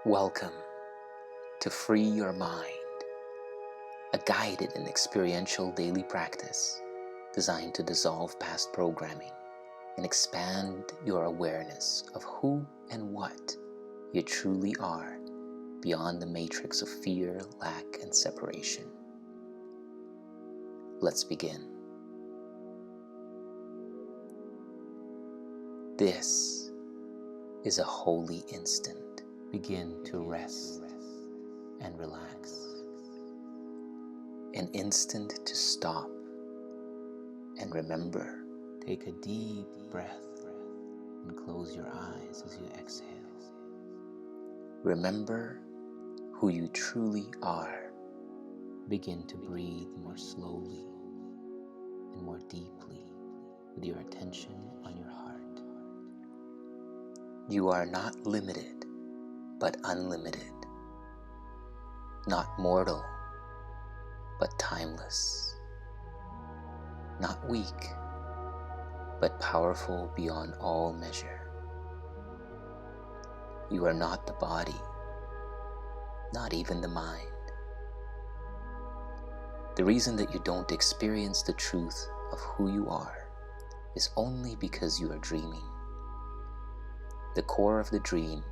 Welcome to Free Your Mind, a guided and experiential daily practice designed to dissolve past programming and expand your awareness of who and what you truly are beyond the matrix of fear, lack, and separation. Let's begin. This is a holy instant. Begin to rest and relax. An instant to stop and remember. Take a deep breath and close your eyes as you exhale. Remember who you truly are. Begin to breathe more slowly and more deeply with your attention on your heart. You are not limited, but unlimited. Not mortal, but timeless. Not weak, but powerful beyond all measure. You are not the body, not even the mind. The reason that you don't experience the truth of who you are is only because you are dreaming. The core of the dream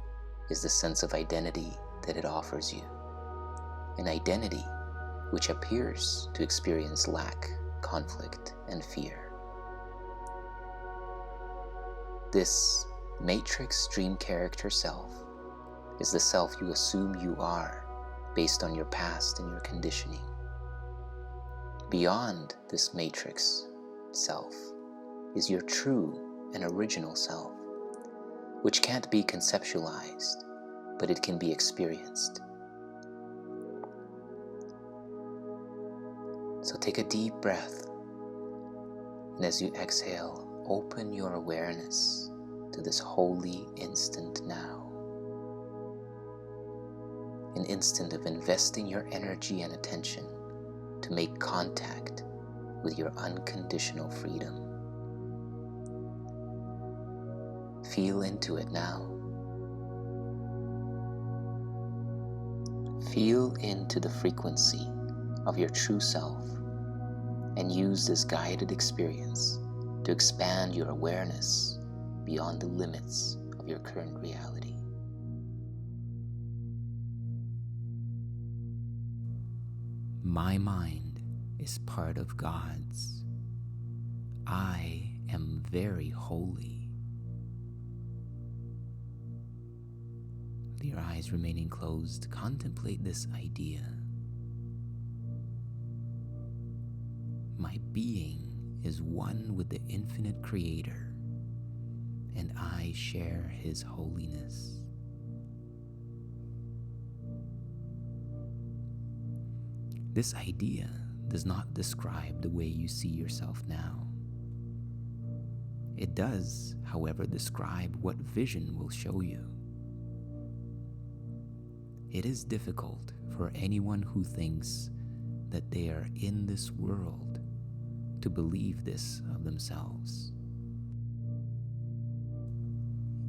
is the sense of identity that it offers you, an identity which appears to experience lack, conflict, and fear. This matrix dream character self is the self you assume you are based on your past and your conditioning. Beyond this matrix self is your true and original self, which can't be conceptualized, but it can be experienced. So take a deep breath, and as you exhale, open your awareness to this holy instant now. An instant of investing your energy and attention to make contact with your unconditional freedom. Feel into it now. Feel into the frequency of your true self and use this guided experience to expand your awareness beyond the limits of your current reality. My mind is part of God's. I am very holy. With your eyes remaining closed, contemplate this idea. My being is one with the infinite Creator, and I share His holiness. This idea does not describe the way you see yourself now. It does, however, describe what vision will show you. It is difficult for anyone who thinks that they are in this world to believe this of themselves.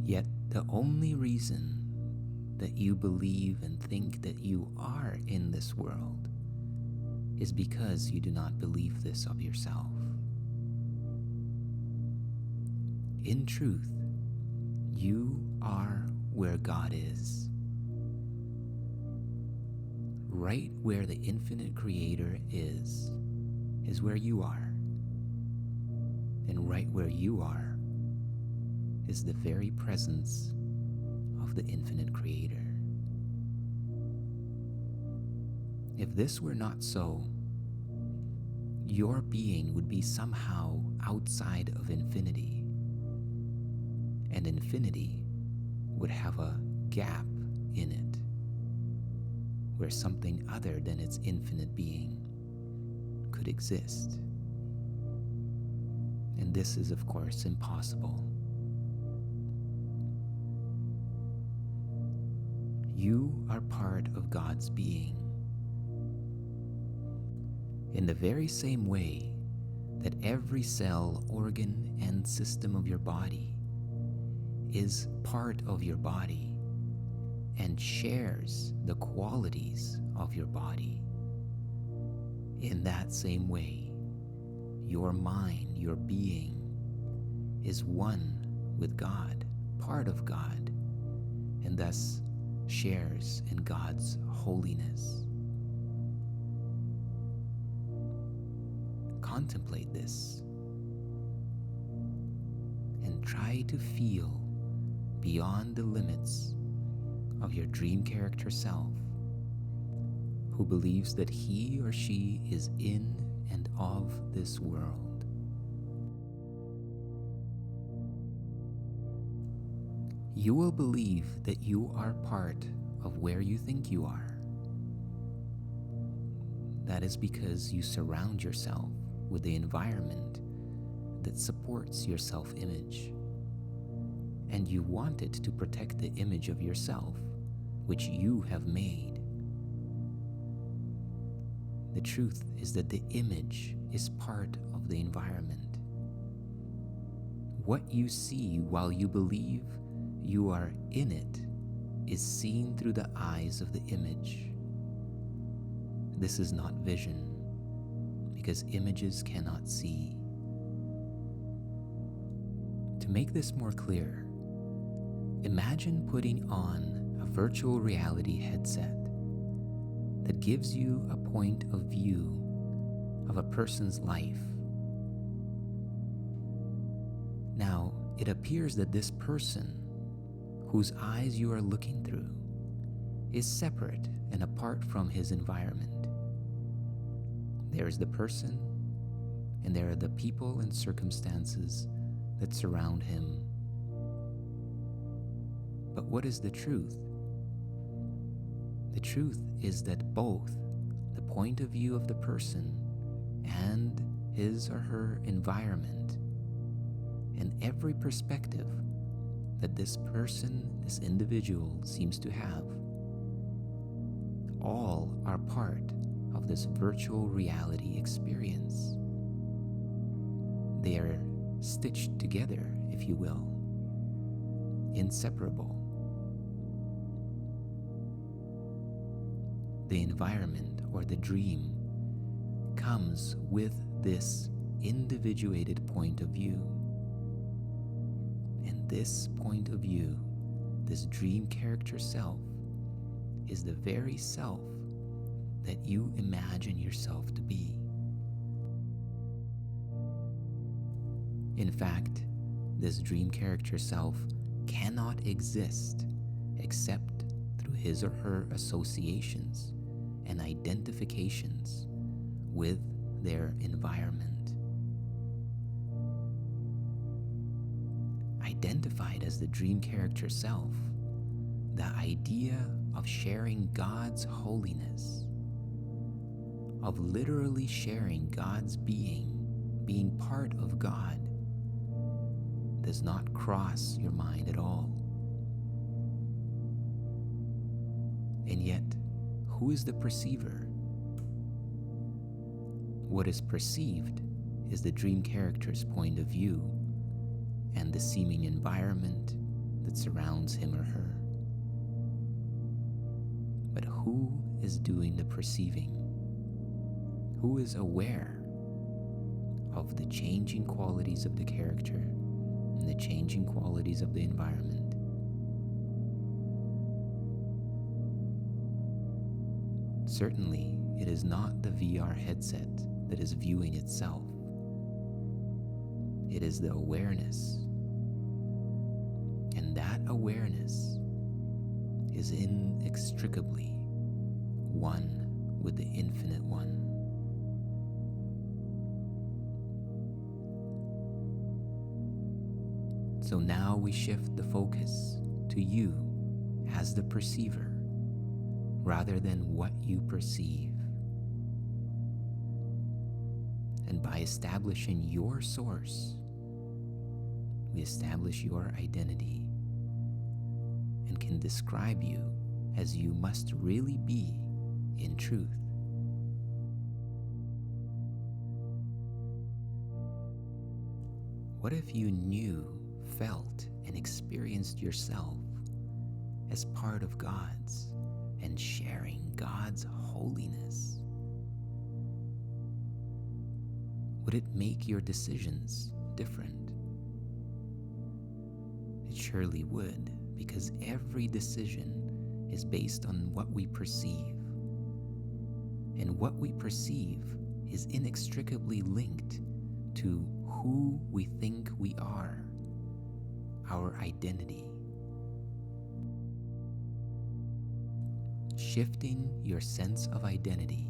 Yet the only reason that you believe and think that you are in this world is because you do not believe this of yourself. In truth, you are where God is. Right where the infinite Creator is where you are. And right where you are is the very presence of the infinite Creator. If this were not so, your being would be somehow outside of infinity, and infinity would have a gap in it, where something other than its infinite being could exist. And this is, of course, impossible. You are part of God's being. In the very same way that every cell, organ, and system of your body is part of your body, and shares the qualities of your body. In that same way, your mind, your being, is one with God, part of God, and thus shares in God's holiness. Contemplate this and try to feel beyond the limits of your dream character self, who believes that he or she is in and of this world. You will believe that you are part of where you think you are. That is because you surround yourself with the environment that supports your self-image, and you want it to protect the image of yourself, which you have made. The truth is that the image is part of the environment. What you see while you believe you are in it is seen through the eyes of the image. This is not vision, because images cannot see. To make this more clear, imagine putting on a virtual reality headset that gives you a point of view of a person's life. Now, it appears that this person, whose eyes you are looking through, is separate and apart from his environment. There is the person, and there are the people and circumstances that surround him. But what is the truth? The truth is that both the point of view of the person and his or her environment, and every perspective that this person, this individual seems to have, all are part of this virtual reality experience. They are stitched together, if you will, inseparable. The environment or the dream comes with this individuated point of view. And this point of view, this dream character self, is the very self that you imagine yourself to be. In fact, this dream character self cannot exist except through his or her associations and identifications with their environment. Identified as the dream character self, the idea of sharing God's holiness, of literally sharing God's being part of God, does not cross your mind at all. And yet, who is the perceiver? What is perceived is the dream character's point of view and the seeming environment that surrounds him or her. But who is doing the perceiving? Who is aware of the changing qualities of the character and the changing qualities of the environment? Certainly, it is not the VR headset that is viewing itself. It is the awareness. And that awareness is inextricably one with the Infinite One. So now we shift the focus to you as the perceiver, rather than what you perceive. And by establishing your source, we establish your identity and can describe you as you must really be in truth. What if you knew, felt, and experienced yourself as part of God's and sharing God's holiness? Would it make your decisions different? It surely would, because every decision is based on what we perceive. And what we perceive is inextricably linked to who we think we are, our identity. Shifting your sense of identity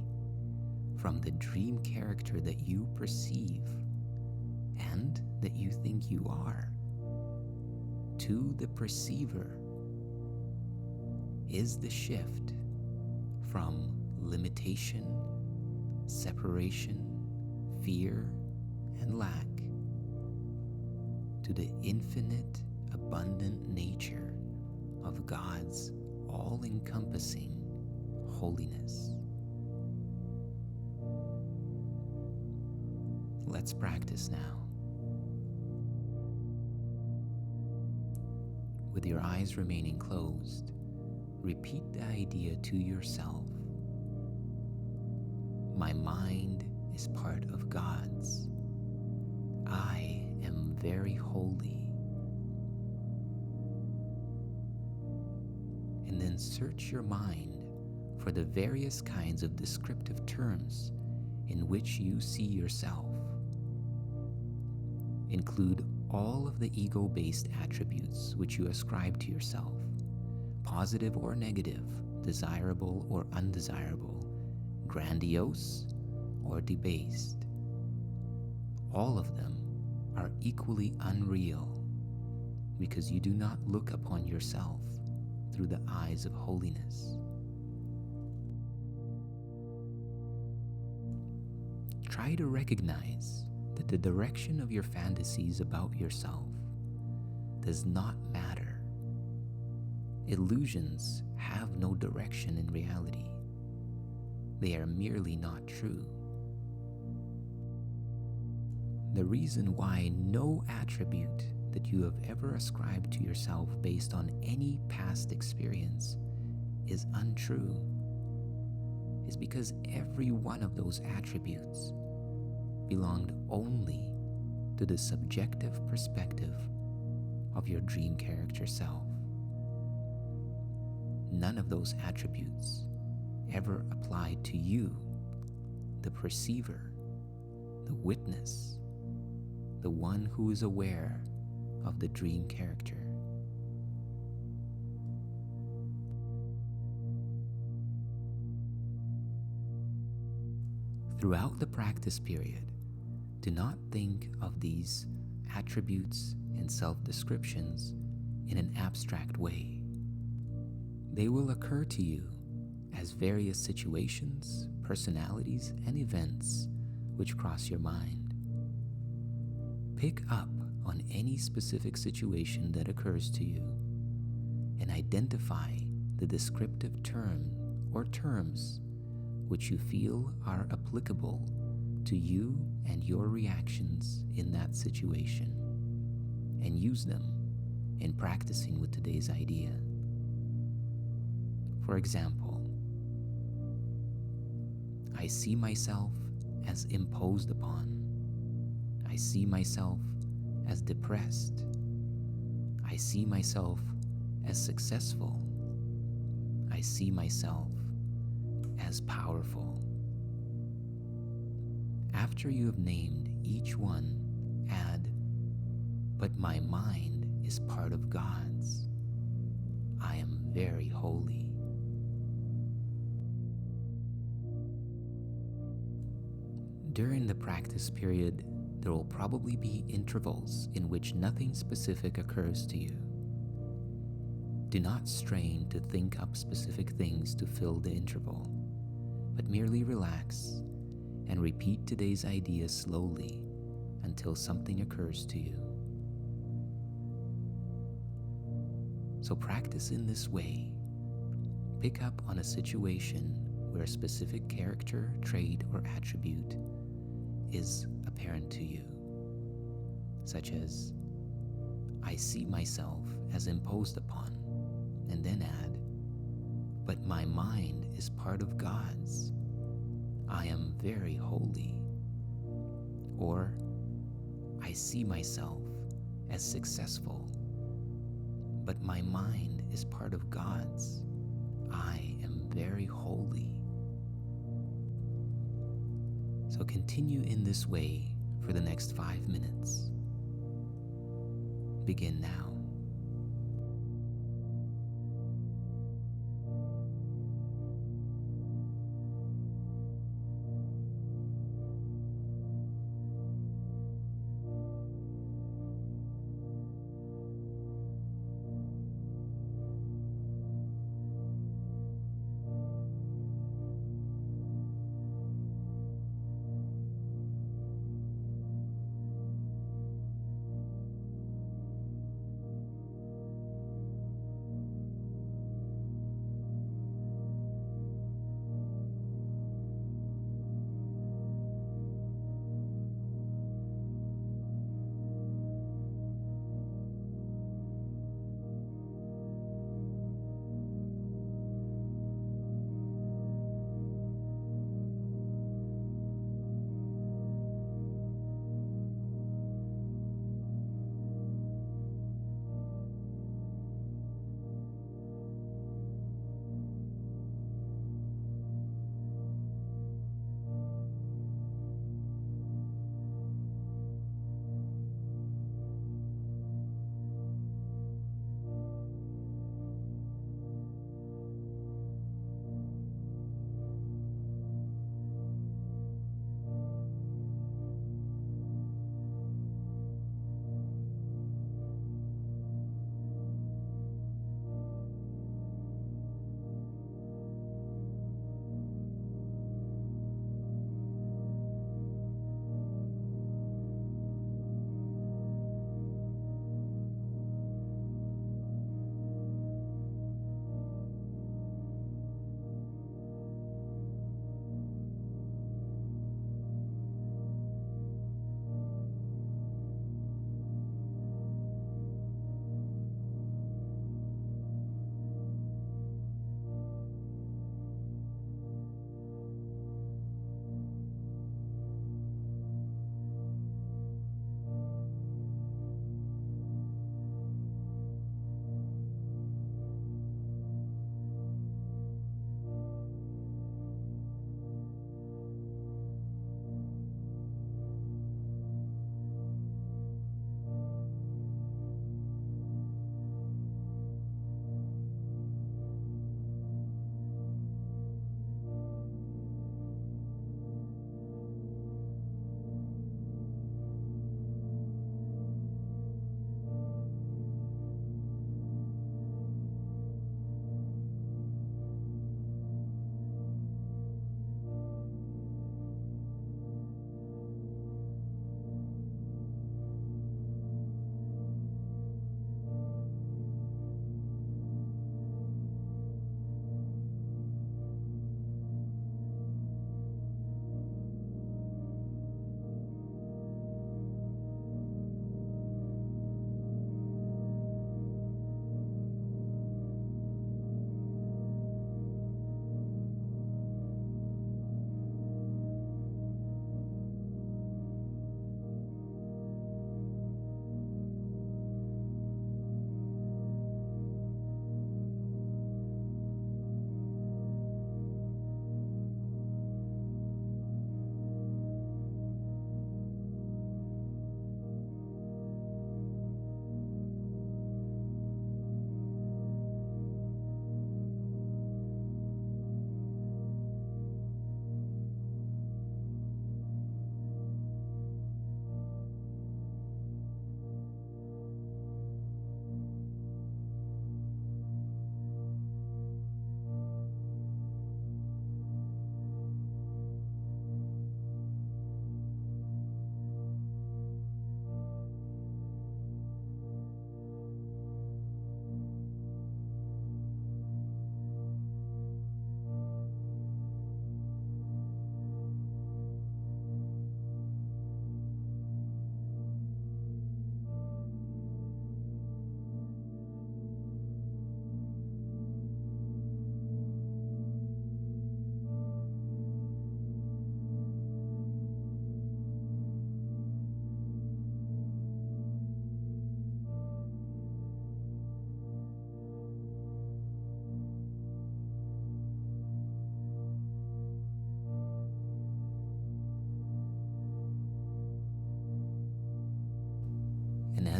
from the dream character that you perceive and that you think you are to the perceiver is the shift from limitation, separation, fear, and lack to the infinite, abundant nature of God's all-encompassing holiness. Let's practice now. With your eyes remaining closed, repeat the idea to yourself. My mind is part of God's. I am very holy. And then search your mind for the various kinds of descriptive terms in which you see yourself. Include all of the ego-based attributes which you ascribe to yourself, positive or negative, desirable or undesirable, grandiose or debased. All of them are equally unreal because you do not look upon yourself through the eyes of holiness. Try to recognize that the direction of your fantasies about yourself does not matter. Illusions have no direction in reality. They are merely not true. The reason why no attribute that you have ever ascribed to yourself based on any past experience is untrue is because every one of those attributes belonged only to the subjective perspective of your dream character self. None of those attributes ever applied to you, the perceiver, the witness, the one who is aware of the dream character. Throughout the practice period, do not think of these attributes and self-descriptions in an abstract way. They will occur to you as various situations, personalities, and events which cross your mind. Pick up on any specific situation that occurs to you and identify the descriptive term or terms which you feel are applicable to you and your reactions in that situation, and use them in practicing with today's idea. For example, I see myself as imposed upon. I see myself as depressed. I see myself as successful. I see myself as powerful. After you have named each one, add, but my mind is part of God's. I am very holy. During the practice period, there will probably be intervals in which nothing specific occurs to you. Do not strain to think up specific things to fill the interval, but merely relax and repeat today's idea slowly until something occurs to you. So practice in this way. Pick up on a situation where a specific character, trait, or attribute is apparent to you, such as, I see myself as imposed upon, and then add, but my mind is part of God's. I am very holy. Or, I see myself as successful, but my mind is part of God's. I am very holy. So continue in this way for the next 5 minutes. Begin now.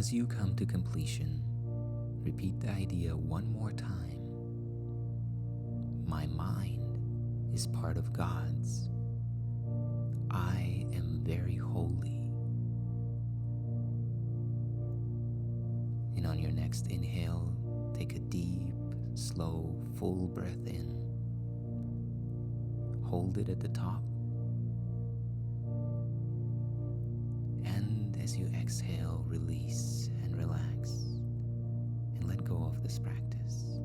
As you come to completion, repeat the idea one more time. My mind is part of God's. I am very holy. And on your next inhale, take a deep, slow, full breath in. Hold it at the top. And as you exhale, release and relax and let go of this practice.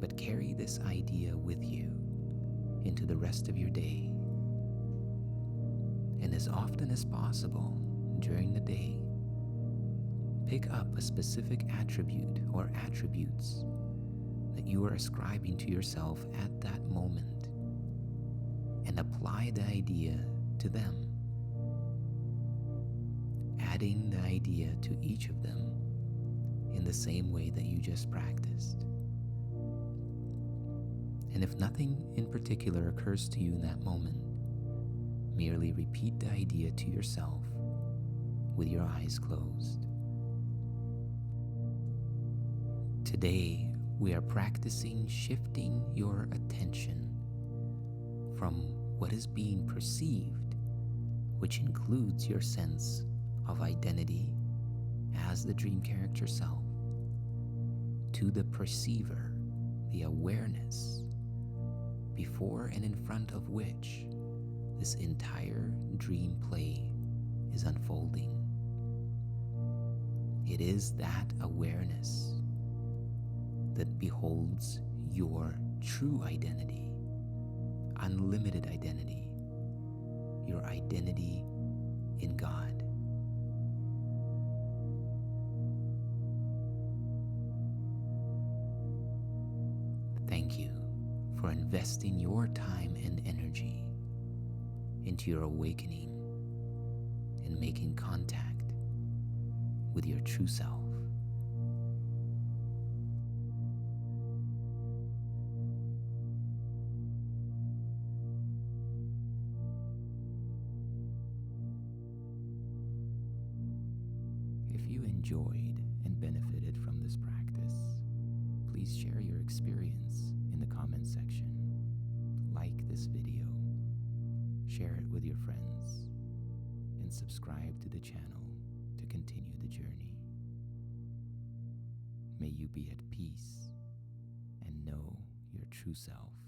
But carry this idea with you into the rest of your day. And as often as possible during the day, pick up a specific attribute or attributes that you are ascribing to yourself at that moment and apply the idea to them, adding the idea to each of them in the same way that you just practiced. And if nothing in particular occurs to you in that moment, merely repeat the idea to yourself with your eyes closed. Today, we are practicing shifting your attention from what is being perceived, which includes your sense of identity as the dream character self, to the perceiver, the awareness, before and in front of which this entire dream play is unfolding. It is that awareness that beholds your true identity, unlimited identity, your identity in God. Thank you for investing your time and energy into your awakening and making contact with your true self. If you enjoyed and benefited from this practice, please share your experience in the comment section. Like this video, share it with your friends, and subscribe to the channel to continue the journey. May you be at peace and know your true self.